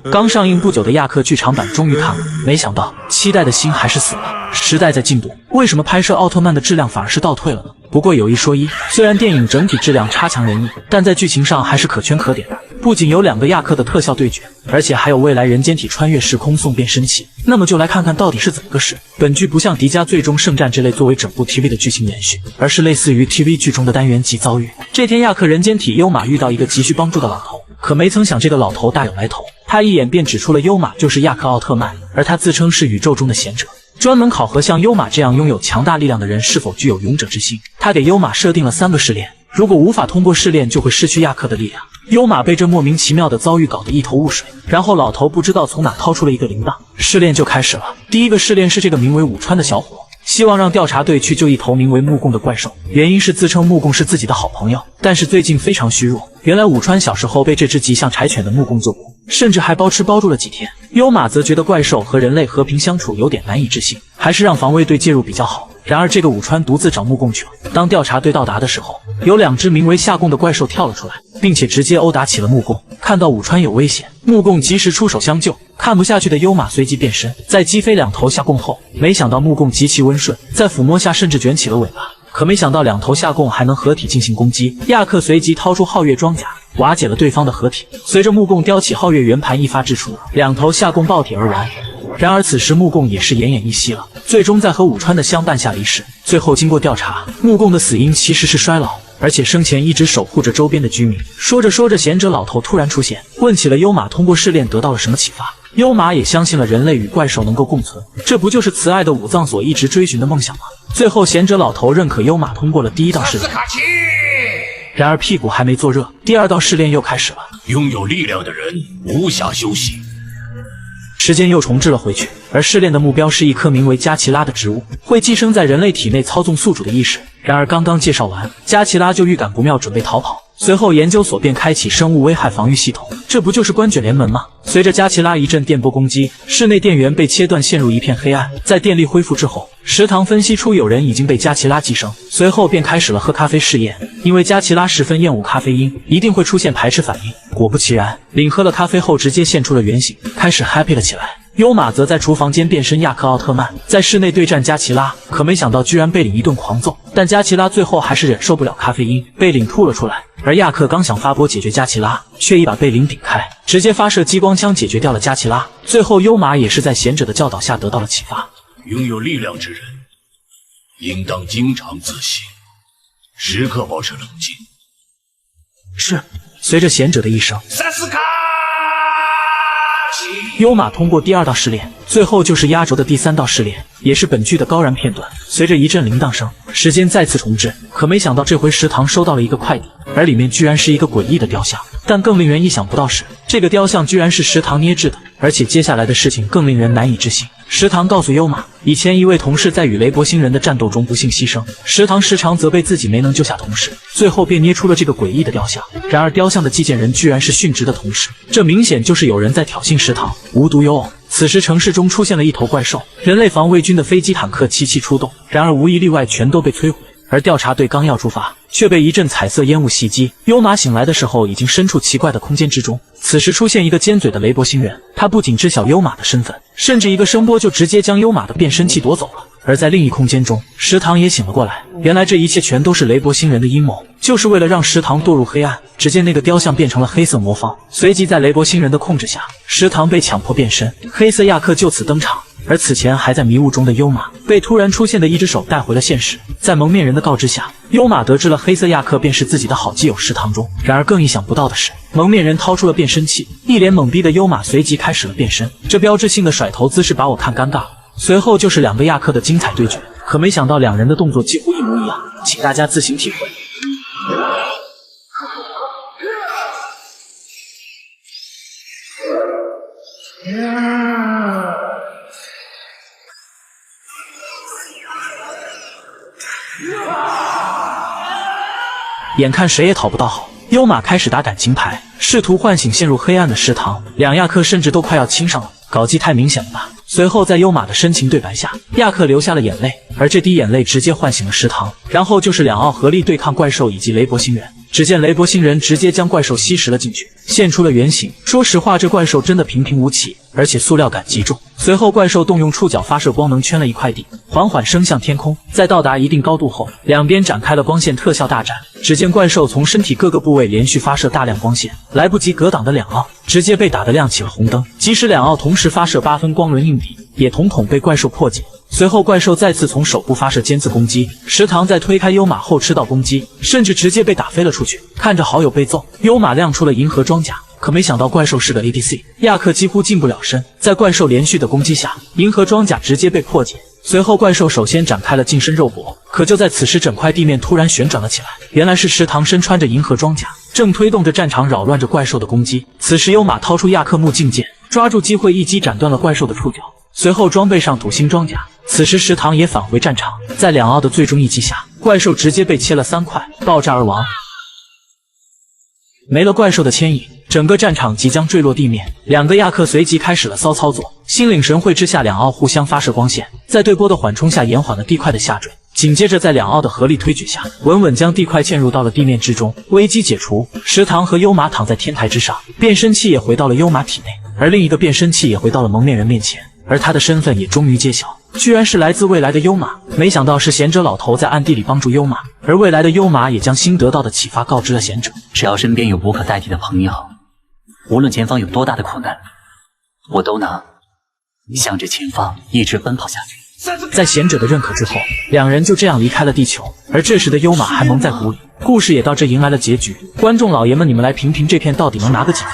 刚上映不久的亚克剧场版终于看了，没想到期待的心还是死了。时代在进步，为什么拍摄奥特曼的质量反而是倒退了呢？不过有一说一，虽然电影整体质量差强人意，但在剧情上还是可圈可点的。不仅有2个亚克的特效对决，而且还有未来人间体穿越时空送变身器。那么就来看看到底是怎么个事。本剧不像迪迦最终圣战这类作为整部 TV 的剧情延续，而是类似于 TV 剧中的单元集遭遇。这天，亚克人间体优马遇到一个急需帮助的老头，可没曾想这个老头大有来头。他一眼便指出了优马就是亚克奥特曼，而他自称是宇宙中的贤者，专门考核像优马这样拥有强大力量的人是否具有勇者之心。他给优马设定了3个试炼，如果无法通过试炼，就会失去亚克的力量。优马被这莫名其妙的遭遇搞得一头雾水，然后老头不知道从哪掏出了一个铃铛，试炼就开始了。第一个试炼是这个名为武川的小伙，希望让调查队去救一头名为木贡的怪兽，原因是自称木贡是自己的好朋友，但是最近非常虚弱。原来武川小时候被这只极像柴犬的木贡救过，甚至还包吃包住了几天。优马则觉得怪兽和人类和平相处有点难以置信，还是让防卫队介入比较好。然而这个武川独自找木贡去了。当调查队到达的时候，有2只名为夏贡的怪兽跳了出来，并且直接殴打起了木贡。看到武川有危险，木贡及时出手相救。看不下去的优马随即变身，在击飞2头夏贡后，没想到木贡极其温顺，在抚摸下甚至卷起了尾巴。可没想到2头夏贡还能合体进行攻击，亚克随即掏出皓月装甲，瓦解了对方的合体。随着木贡叼起皓月圆盘一发掷出，2头夏贡爆体而亡。然而此时木贡也是奄奄一息了，最终在和武川的相伴下离世。最后经过调查，木贡的死因其实是衰老，而且生前一直守护着周边的居民。说着说着，贤者老头突然出现，问起了优马通过试炼得到了什么启发。优马也相信了人类与怪兽能够共存，这不就是慈爱的武藏所一直追寻的梦想吗？最后贤者老头认可优马通过了第1道试炼。然而屁股还没坐热，第2道试炼又开始了。拥有力量的人无暇休息。时间又重置了回去，而试炼的目标是一颗名为加奇拉的植物，会寄生在人类体内操纵宿主的意识。然而刚刚介绍完，加奇拉就预感不妙，准备逃跑。随后研究所便开启生物危害防御系统，这不就是关卷联盟吗？随着加奇拉一阵电波攻击，室内电源被切断，陷入一片黑暗。在电力恢复之后，食堂分析出有人已经被加奇拉寄生，随后便开始了喝咖啡试验。因为加奇拉十分厌恶咖啡因，一定会出现排斥反应。果不其然，领喝了咖啡后直接现出了原形，开始 happy 了起来。优马则在厨房间变身亚克奥特曼，在室内对战加奇拉，可没想到居然被领一顿狂揍。但加奇拉最后还是忍受不了咖啡因，被领吐了出来。而亚克刚想发波解决加奇拉，却一把被领顶开，直接发射激光枪解决掉了加奇拉。最后优马也是在贤者的教导下得到了启发，拥有力量之人应当经常自省，时刻保持冷静。是。随着贤者的一声优马通过第2道试炼，最后就是压轴的第3道试炼，也是本剧的高燃片段。随着一阵铃铛声，时间再次重置，可没想到这回食堂收到了一个快递，而里面居然是一个诡异的雕像。但更令人意想不到是，这个雕像居然是食堂捏制的，而且接下来的事情更令人难以置信。食堂告诉优马，以前一位同事在与雷伯星人的战斗中不幸牺牲，食堂时常责备自己没能救下同事，最后便捏出了这个诡异的雕像。然而雕像的寄件人居然是殉职的同事，这明显就是有人在挑衅食堂。无独有偶，此时城市中出现了一头怪兽，人类防卫军的飞机坦克齐齐出动，然而无一例外全都被摧毁。而调查队刚要出发，却被一阵彩色烟雾袭击。优马醒来的时候已经身处奇怪的空间之中，此时出现一个尖嘴的雷伯星人，他不仅知晓优马的身份，甚至一个声波就直接将优马的变身器夺走了。而在另一空间中，食堂也醒了过来，原来这一切全都是雷伯星人的阴谋，就是为了让食堂堕入黑暗。只见那个雕像变成了黑色魔方，随即在雷伯星人的控制下，食堂被强迫变身，黑色亚克就此登场。而此前还在迷雾中的优马被突然出现的一只手带回了现实。在蒙面人的告知下，优马得知了黑色亚克便是自己的好基友食堂中。然而更意想不到的是，蒙面人掏出了变身器，一脸懵逼的优马随即开始了变身，这标志性的甩头姿势把我看尴尬了。随后就是2个亚克的精彩对决，可没想到2人的动作几乎一模一样，请大家自行体会。眼看谁也讨不到好，优马开始打感情牌，试图唤醒陷入黑暗的食堂。2亚克甚至都快要亲上了，搞基太明显了吧？随后在优马的深情对白下，亚克流下了眼泪，而这滴眼泪直接唤醒了食堂。然后就是2奥合力对抗怪兽以及雷伯星人。只见雷伯星人直接将怪兽吸食了进去，现出了原形。说实话，这怪兽真的平平无奇，而且塑料感极重。随后，怪兽动用触角发射光能圈了一块地，缓缓升向天空。在到达一定高度后，两边展开了光线特效大战。只见怪兽从身体各个部位连续发射大量光线，来不及格挡的两奥直接被打得亮起了红灯。即使两奥同时发射8分光轮硬币，也统统被怪兽破解。随后，怪兽再次从手部发射尖刺攻击，石堂在推开优马后吃到攻击，甚至直接被打飞了出去。看着好友被揍，优马亮出了银河装甲，可没想到怪兽是个 ADC， 亚克几乎近不了身。在怪兽连续的攻击下，银河装甲直接被破解。随后，怪兽首先展开了近身肉搏，可就在此时，整块地面突然旋转了起来。原来是石堂身穿着银河装甲，正推动着战场扰乱着怪兽的攻击。此时，优马掏出亚克木镜剑，抓住机会一击斩断了怪兽的触角。随后装备上土星装甲，此时石堂也返回战场，在两奥的最终一击下，怪兽直接被切了3块，爆炸而亡。没了怪兽的牵引，整个战场即将坠落地面。两个亚克随即开始了骚操作，心领神会之下，两奥互相发射光线，在对波的缓冲下延缓了地块的下坠。紧接着，在两奥的合力推举下，稳稳将地块嵌入到了地面之中。危机解除，石堂和优马躺在天台之上，变身器也回到了优马体内，而另一个变身器也回到了蒙面人面前。而他的身份也终于揭晓，居然是来自未来的优马。没想到是贤者老头在暗地里帮助优马，而未来的优马也将新得到的启发告知了贤者。只要身边有无可代替的朋友，无论前方有多大的苦难，我都能向着前方一直奔跑下去。在贤者的认可之后，两人就这样离开了地球。而这时的优马还蒙在鼓里，故事也到这迎来了结局。观众老爷们，你们来评评这片到底能拿个几分？